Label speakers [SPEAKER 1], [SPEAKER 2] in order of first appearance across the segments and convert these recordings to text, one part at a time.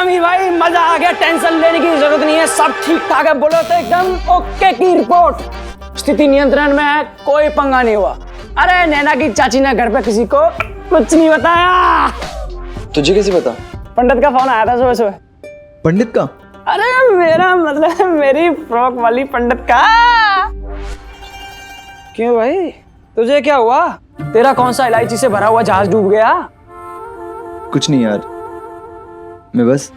[SPEAKER 1] समीर भाई मजा आ गया, टेंशन लेने की जरूरत नहीं है, सब ठीक ठाक है। बोलो तो एकदम ओके की रिपोर्ट, स्थिति नियंत्रण में है, कोई पंगा नहीं हुआ। अरे नैना की चाची ने घर पे किसी को कुछ नहीं बताया।
[SPEAKER 2] तुझे कैसे पता?
[SPEAKER 1] पंडित का फोन आया था सुबह सुबह।
[SPEAKER 2] पंडित का?
[SPEAKER 1] अरे मेरा मतलब मेरी फ्रॉक वाली पंडित का। क्यों भाई तुझे क्या हुआ? तेरा कौन सा इलायची से भरा हुआ जहाज डूब गया?
[SPEAKER 2] कुछ नहीं यार, मैं बस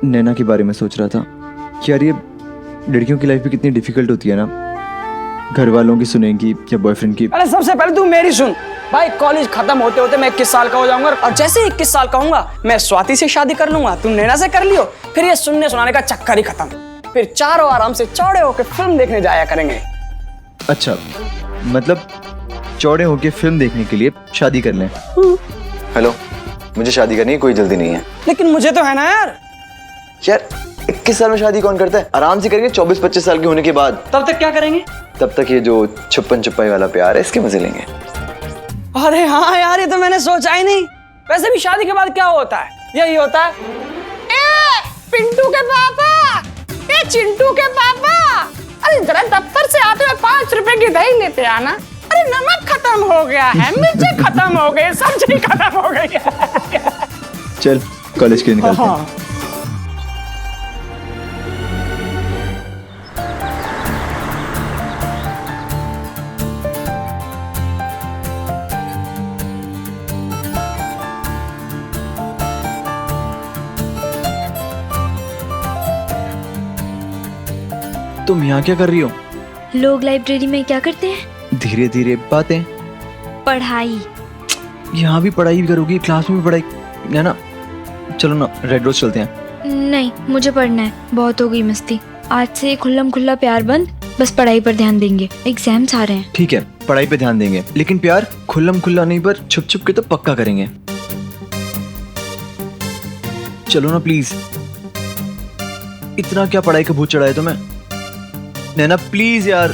[SPEAKER 2] नैना के बारे में सोच रहा था कि यार ये लड़कियों की लाइफ भी कितनी डिफिकल्ट होती है ना, घर वालों की सुनेंगी या बॉयफ्रेंड की।
[SPEAKER 1] अरे सबसे पहले तू मेरी सुन भाई, कॉलेज खत्म होते होते मैं 21 साल का हो जाऊंगा और जैसे ही 21 साल का होऊंगा मैं स्वाति से शादी कर लूंगा, तू नैना से कर लियो, फिर ये सुनने सुनाने का चक्कर ही खत्म, फिर चारों आराम से चौड़े होकर फिल्म देखने जाया करेंगे।
[SPEAKER 2] अच्छा मतलब चौड़े होके फिल्म देखने के लिए शादी कर लें? हेलो, मुझे शादी करनी है, कोई जल्दी नहीं है।
[SPEAKER 1] लेकिन मुझे तो है ना यार।
[SPEAKER 2] यार 21 साल में शादी कौन करता है? आराम से करेंगे 24-25 साल के होने के बाद।
[SPEAKER 1] तब तक क्या करेंगे?
[SPEAKER 2] तब तक ये जो छुपन छुपाई वाला प्यार है इसके मजे लेंगे।
[SPEAKER 1] अरे हाँ यार, ये तो मैंने सोचा ही नहीं। वैसे भी शादी के बाद क्या होता है? यही होता है, ए पिंटू के पापा, ए चिंटू के पापा, अरे जरा दफ्तर से आते हुए 5 रुपए की दही लेते आना। अरे नमक खत्म हो गया है, मिर्ची खत्म हो गई, सब्जी खत्म हो गई है।
[SPEAKER 2] चल कॉलेज के लिए निकलते हैं।
[SPEAKER 1] हाँ।
[SPEAKER 2] तुम यहाँ क्या कर रही हो?
[SPEAKER 3] लोग लाइब्रेरी में क्या करते हैं?
[SPEAKER 2] धीरे धीरे बातें।
[SPEAKER 3] पढ़ाई।
[SPEAKER 2] यहाँ भी पढ़ाई भी करोगी, क्लास में भी पढ़ाई है ना? चलो ना रेड रोज चलते हैं।
[SPEAKER 3] नहीं, मुझे पढ़ना है, बहुत हो गई मस्ती। आज से खुल्लम खुल्ला प्यार बंद, बस पढ़ाई पर ध्यान देंगे, एग्जाम्स आ रहे हैं।
[SPEAKER 2] ठीक है, पढ़ाई पे ध्यान देंगे, लेकिन प्यार खुल्लम खुल्ला नहीं पर छुप छुप के तो पक्का करेंगे। चलो ना प्लीज। इतना क्या पढ़ाई का भूत चढ़ा है तुम्हें? नैना प्लीज यार।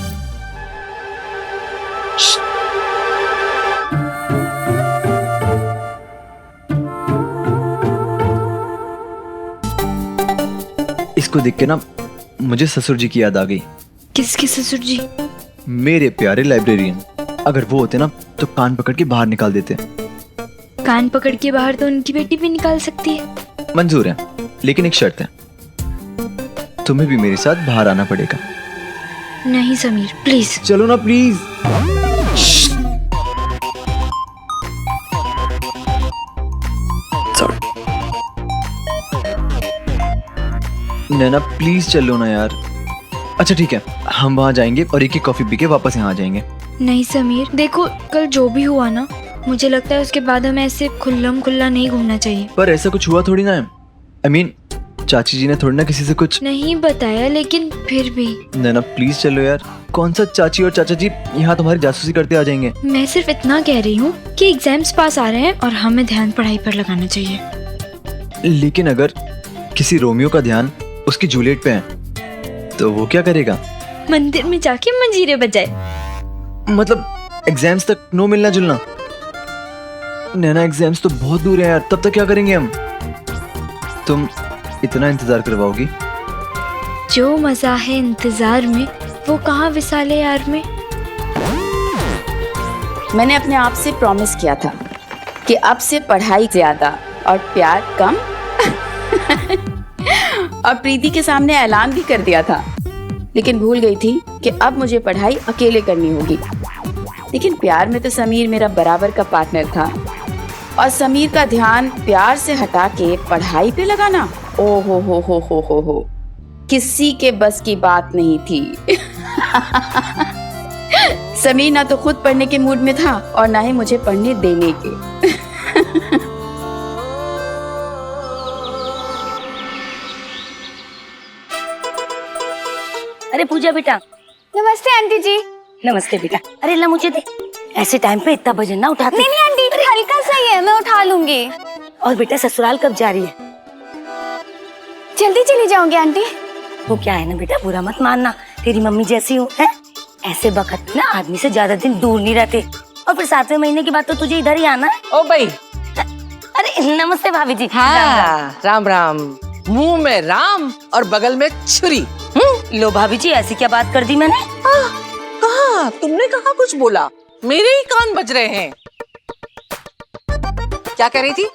[SPEAKER 2] इसको देख के ना मुझे ससुर जी की याद आ गई।
[SPEAKER 3] किसके ससुर जी?
[SPEAKER 2] मेरे प्यारे लाइब्रेरियन। अगर वो होते ना तो कान पकड़ के बाहर निकाल देते।
[SPEAKER 3] कान पकड़ के बाहर तो उनकी बेटी भी निकाल सकती है।
[SPEAKER 2] मंजूर है, लेकिन एक शर्त है, तुम्हें भी मेरे साथ बाहर आना पड़ेगा।
[SPEAKER 3] नहीं समीर प्लीज।
[SPEAKER 2] चलो ना प्लीज। नैना प्लीज चलो ना यार। अच्छा ठीक है, हम वहां जाएंगे और एक कॉफी पी के वापस यहाँ आ जाएंगे।
[SPEAKER 3] नहीं समीर, देखो कल जो भी हुआ ना, मुझे लगता है उसके बाद हमें ऐसे खुल्लम खुल्ला नहीं घूमना चाहिए।
[SPEAKER 2] पर ऐसा कुछ हुआ थोड़ी ना है। I mean, चाची जी ने थोड़ी ना किसी से कुछ
[SPEAKER 3] नहीं बताया, लेकिन फिर भी।
[SPEAKER 2] नैना प्लीज चलो यार। कौन सा चाची और चाचा जी यहाँ तुम्हारी जासूसी करते आ जाएंगे।
[SPEAKER 3] मैं सिर्फ इतना कह रही हूँ कि एग्जाम्स पास आ रहे हैं और हमें ध्यान पढ़ाई पर लगाना चाहिए।
[SPEAKER 2] लेकिन अगर किसी रोमियो का ध्यान उसकी जूलियट पे है तो वो क्या करेगा?
[SPEAKER 3] मंदिर में जाके मंजीरे बजाए।
[SPEAKER 2] मतलब एग्जाम्स तक नो मिलना जुलना। नैना एग्जाम्स तो बहुत दूर है यार, तब तक क्या करेंगे हम? तुम इतना इंतजार करवाओगी?
[SPEAKER 3] जो मजा है इंतजार में वो कहाँ विसाले यार में।
[SPEAKER 4] मैंने अपने आप से प्रॉमिस किया था कि अब से पढ़ाई ज्यादा और प्यार कम। और प्रीति के सामने ऐलान भी कर दिया था, लेकिन भूल गई थी कि अब मुझे पढ़ाई अकेले करनी होगी। लेकिन प्यार में तो समीर मेरा बराबर का पार्टनर था, और समीर का ध्यान प्यार से हटा के पढ़ाई पे लगाना, ओ हो, किसी के बस की बात नहीं थी। समीर ना तो खुद पढ़ने के मूड में था और ना ही मुझे पढ़ने देने के।
[SPEAKER 5] अरे पूजा बेटा।
[SPEAKER 6] नमस्ते आंटी जी।
[SPEAKER 5] नमस्ते बेटा। अरे ला मुझे दे, ऐसे टाइम पे इतना वजन ना उठाते।
[SPEAKER 6] नहीं आंटी, हल्का सा ही है, मैं उठा लूंगी।
[SPEAKER 5] और बेटा ससुराल कब जा रही है?
[SPEAKER 6] जल्दी चली जाऊंगी आंटी।
[SPEAKER 5] वो क्या है ना बेटा, बुरा मत मानना, तेरी मम्मी जैसी हूँ है। ऐसे वक्त में ना आदमी से ज्यादा दिन दूर नहीं रहते, और फिर 7वें महीने के बाद तो तुझे इधर ही आना है।
[SPEAKER 1] ओ भाई,
[SPEAKER 5] अरे अरे नमस्ते भाभी जी।
[SPEAKER 7] हाँ, राम राम। मुंह में राम और बगल में छुरी।
[SPEAKER 5] लो भाभी जी, ऐसी क्या बात कर दी मैंने?
[SPEAKER 7] कहा? तुमने कहा कुछ बोला? मेरे ही कान बज रहे हैं। क्या कह रही थी?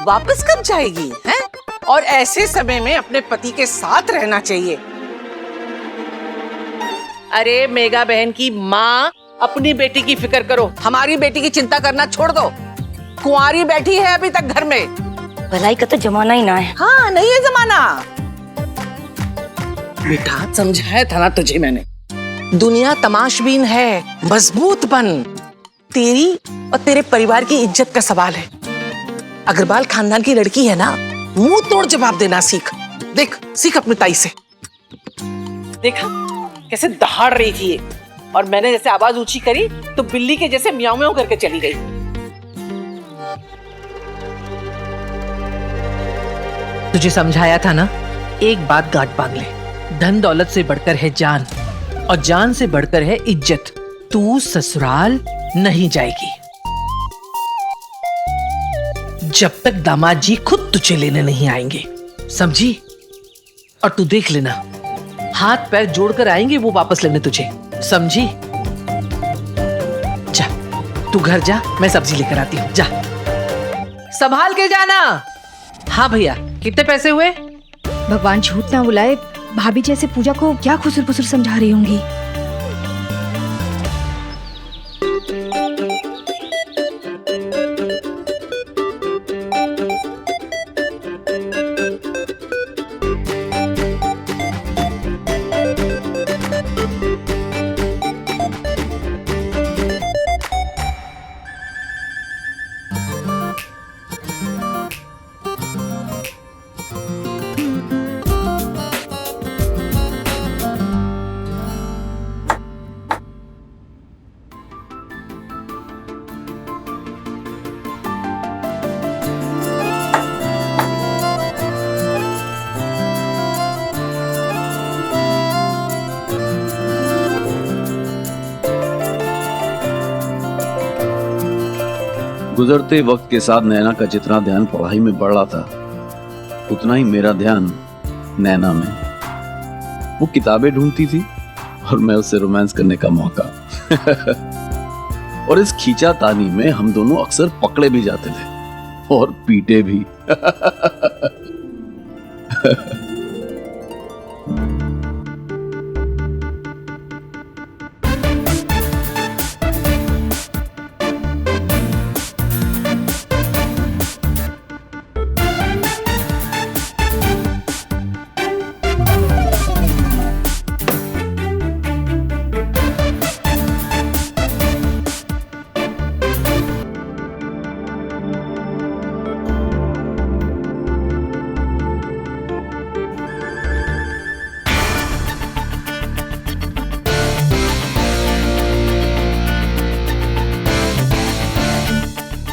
[SPEAKER 7] वापस कब जाएगी हैं? और ऐसे समय में अपने पति के साथ रहना चाहिए। अरे मेगा बहन की माँ, अपनी बेटी की फिक्र करो, हमारी बेटी की चिंता करना छोड़ दो। कुंवारी बैठी है अभी तक घर में।
[SPEAKER 5] भलाई का तो जमाना ही ना है।
[SPEAKER 7] हाँ, नहीं है जमाना। बेटा, समझाया था ना तुझे मैंने, दुनिया तमाशबीन है, मजबूत बन। तेरी और तेरे परिवार की इज्जत का सवाल है। अग्रवाल खानदान की लड़की है ना, मुंह तोड़ जवाब देना सीख। देख, सीख अपनी ताई से। देखा कैसे दहाड़ रही थी ये, और मैंने जैसे आवाज ऊंची करी तो बिल्ली के जैसे म्याऊं म्याऊं करके चली गई। तुझे समझाया था ना, एक बात गांठ बांध ले, धन दौलत से बढ़कर है जान, और जान से बढ़कर है इज्जत। तू ससुराल नहीं जाएगी जब तक दामाद जी खुद तुझे लेने नहीं आएंगे, समझी? और तू देख लेना, हाथ पैर जोड़कर आएंगे वो वापस लेने तुझे, समझी? जा, तू घर जा, मैं सब्जी लेकर आती हूँ। जा, संभाल के जाना। हाँ भैया, कितने पैसे हुए?
[SPEAKER 3] भगवान झूठ ना बुलाए, भाभी जैसे पूजा को क्या खुसर फुसर समझा रही होंगी।
[SPEAKER 8] गुजरते वक्त के साथ नैना का जितना ध्यान पढ़ाई में बढ़ रहा था, उतना ही मेरा ध्यान नैना में। वो किताबें ढूंढती थी और मैं उससे रोमांस करने का मौका। और इस खींचातानी में हम दोनों अक्सर पकड़े भी जाते थे और पीटे भी।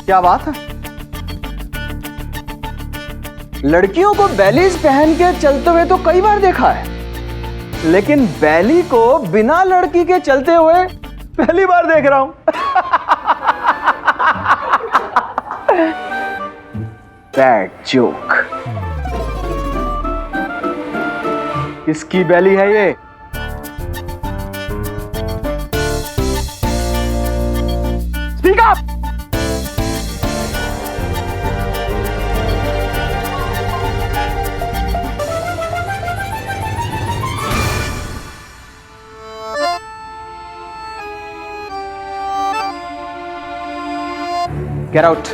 [SPEAKER 1] क्या बात है? लड़कियों को बैलीज पहन के चलते हुए तो कई बार देखा है, लेकिन बैली को बिना लड़की के चलते हुए पहली बार देख रहा हूं। Bad joke. किसकी बैली है ये? Speak up. Get out.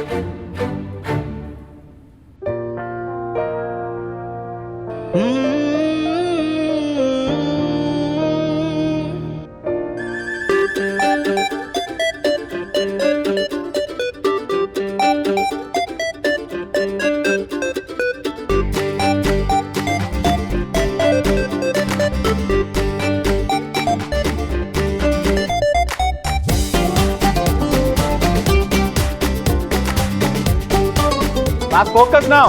[SPEAKER 1] Focus now.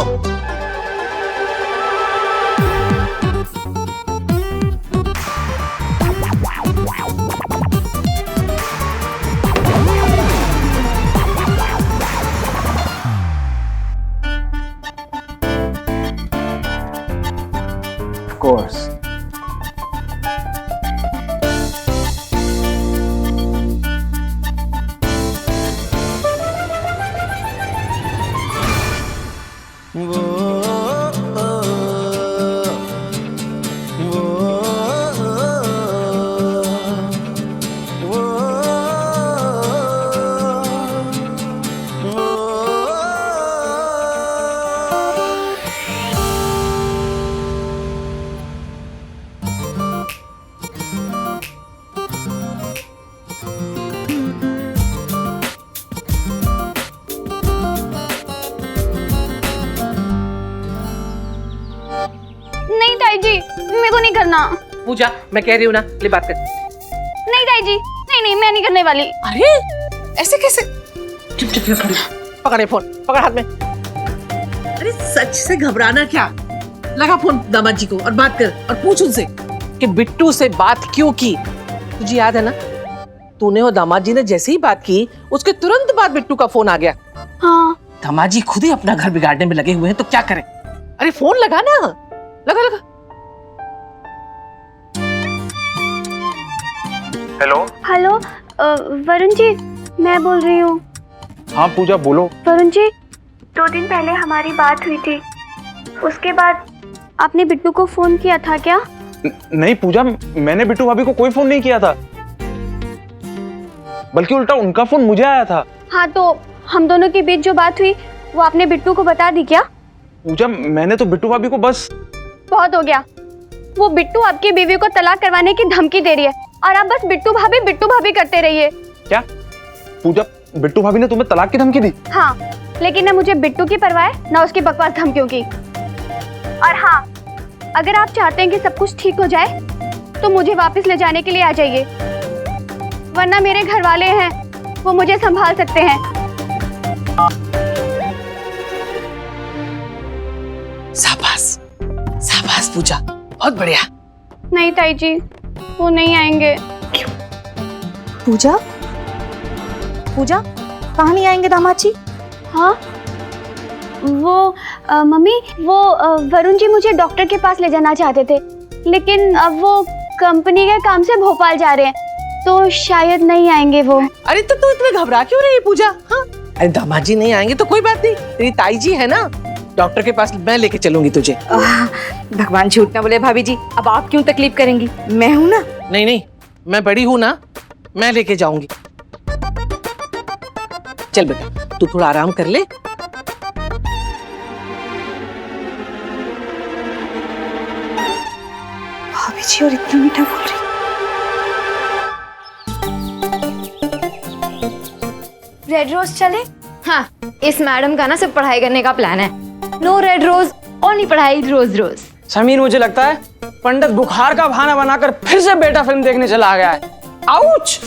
[SPEAKER 7] पूजा मैं कह रही हूँ ना, ले बात कर।
[SPEAKER 6] नहीं ताई जी, नहीं नहीं मैं नहीं करने वाली।
[SPEAKER 7] अरे ऐसे कैसे? चुप चुप खड़ी, पकड़े फोन, पकड़ हाथ में। अरे सच से घबराना क्या, लगा फोन दामाद जी को और बात कर और पूछ उनसे कि बिट्टू से बात क्यों की। तुझे याद है ना, तूने और दामाद जी ने जैसे ही बात की उसके तुरंत बाद बिट्टू का फोन आ गया।
[SPEAKER 6] हाँ
[SPEAKER 7] दामाद जी खुद ही अपना घर बिगाड़ने में लगे हुए हैं तो क्या करें। अरे फोन लगा ना, लगा लगा।
[SPEAKER 9] हेलो।
[SPEAKER 6] हेलो वरुण जी, मैं बोल रही हूँ।
[SPEAKER 9] हाँ पूजा बोलो।
[SPEAKER 6] वरुण जी, 2 दिन पहले हमारी बात हुई थी, उसके बाद आपने बिट्टू को फोन किया था क्या?
[SPEAKER 9] नहीं पूजा, मैंने बिट्टू भाभी को कोई फोन नहीं किया था, बल्कि उल्टा उनका फोन मुझे आया था।
[SPEAKER 6] हाँ तो हम दोनों के बीच जो बात हुई वो आपने बिट्टू को बता दी क्या?
[SPEAKER 9] पूजा मैंने तो बिट्टू भाभी को बस।
[SPEAKER 6] बहुत हो गया, वो बिट्टू आपकी बीवी को तलाक करवाने की धमकी दे रही है और आप बस बिट्टू भाभी करते रहिए।
[SPEAKER 9] क्या पूजा, बिट्टू भाभी ने तुम्हें तलाक की धमकी दी?
[SPEAKER 6] हाँ, लेकिन न मुझे बिट्टू की परवाह है न उसकी बकवास धमकियों की। और हाँ, अगर आप चाहते हैं कि सब कुछ ठीक हो जाए तो मुझे वापस ले जाने के लिए आ जाइए, वरना मेरे घर वाले हैं, वो मुझे संभाल सकते हैं।
[SPEAKER 7] शाबाश शाबाश पूजा, बहुत बढ़िया।
[SPEAKER 6] नहीं ताई जी, वो नहीं आएंगे।
[SPEAKER 10] पूजा, पूजा कहाँ नहीं आएंगे दामाद जी?
[SPEAKER 6] हाँ वो मम्मी, वो वरुण जी मुझे डॉक्टर के पास ले जाना चाहते थे, लेकिन अब वो कंपनी के काम से भोपाल जा रहे हैं तो शायद नहीं आएंगे वो।
[SPEAKER 7] अरे तो तू इतने घबरा क्यों रही है पूजा? हाँ अरे दामाद जी नहीं आएंगे तो कोई बात नहीं, तेरी ताई जी है ना, डॉक्टर के पास मैं लेके चलूंगी तुझे।
[SPEAKER 10] भगवान झूठ ना बोले भाभी जी, अब आप क्यों तकलीफ करेंगी, मैं हूँ ना।
[SPEAKER 7] नहीं नहीं, मैं बड़ी हूँ ना, मैं लेके जाऊंगी। चल बेटा तू थोड़ा आराम कर ले।
[SPEAKER 10] भाभी जी और इतना मीठा बोल रही।
[SPEAKER 3] रेड रोज चले? हाँ, इस मैडम का ना सिर्फ पढ़ाई करने का प्लान है। नो रेड रोज, ओनली पढ़ाई रोज रोज।
[SPEAKER 1] समीर, मुझे लगता है पंडित बुखार का बहाना बनाकर फिर से बेटा फिल्म देखने चला गया है। Ouch!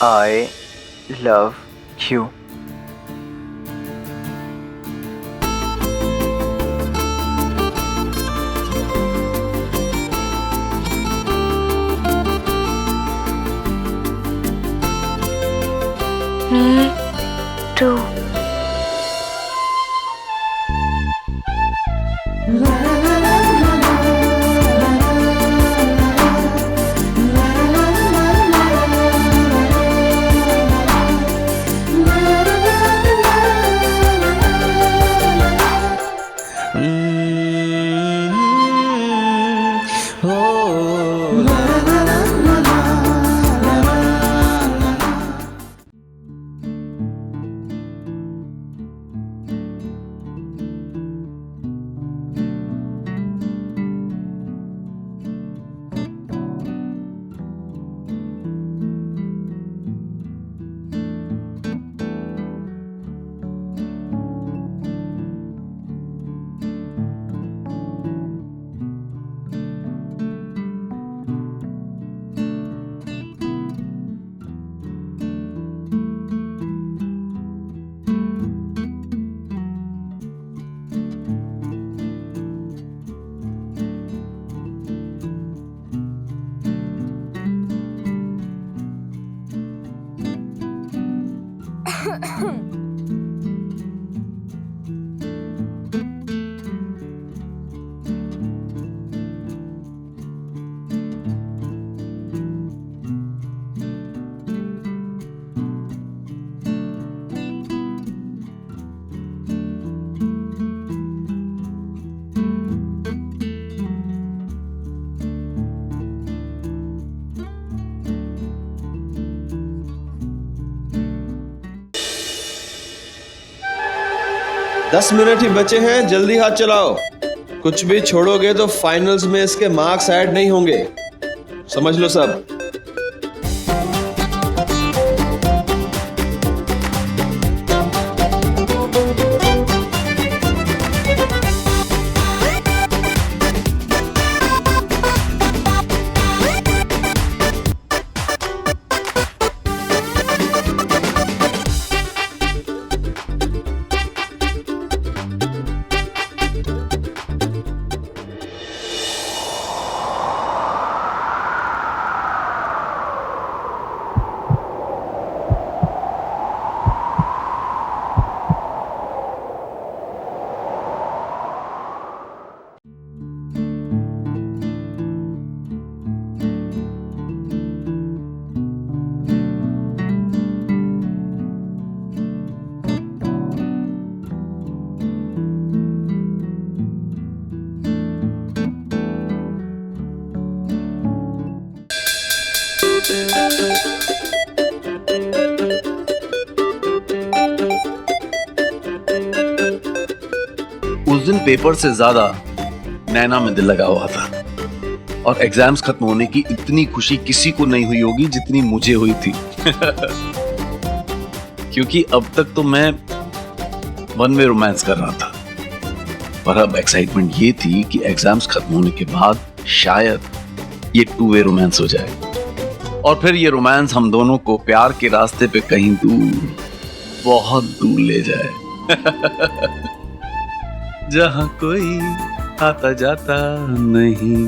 [SPEAKER 2] I love you.
[SPEAKER 6] Me too.
[SPEAKER 11] दस मिनट ही बचे हैं, जल्दी हाथ चलाओ। कुछ भी छोड़ोगे तो फाइनल्स में इसके मार्क्स ऐड नहीं होंगे, समझ लो सब।
[SPEAKER 8] उस दिन पेपर से ज्यादा नैना में दिल लगा हुआ था और एग्जाम्स खत्म होने की इतनी खुशी किसी को नहीं हुई होगी जितनी मुझे हुई थी। क्योंकि अब तक तो मैं वन वे रोमांस कर रहा था, पर अब एक्साइटमेंट ये थी कि एग्जाम्स खत्म होने के बाद शायद ये टू वे रोमांस हो जाए और फिर ये रोमांस हम दोनों को प्यार के रास्ते पे कहीं दूर, बहुत दूर ले जाए। जहां कोई आता जाता नहीं।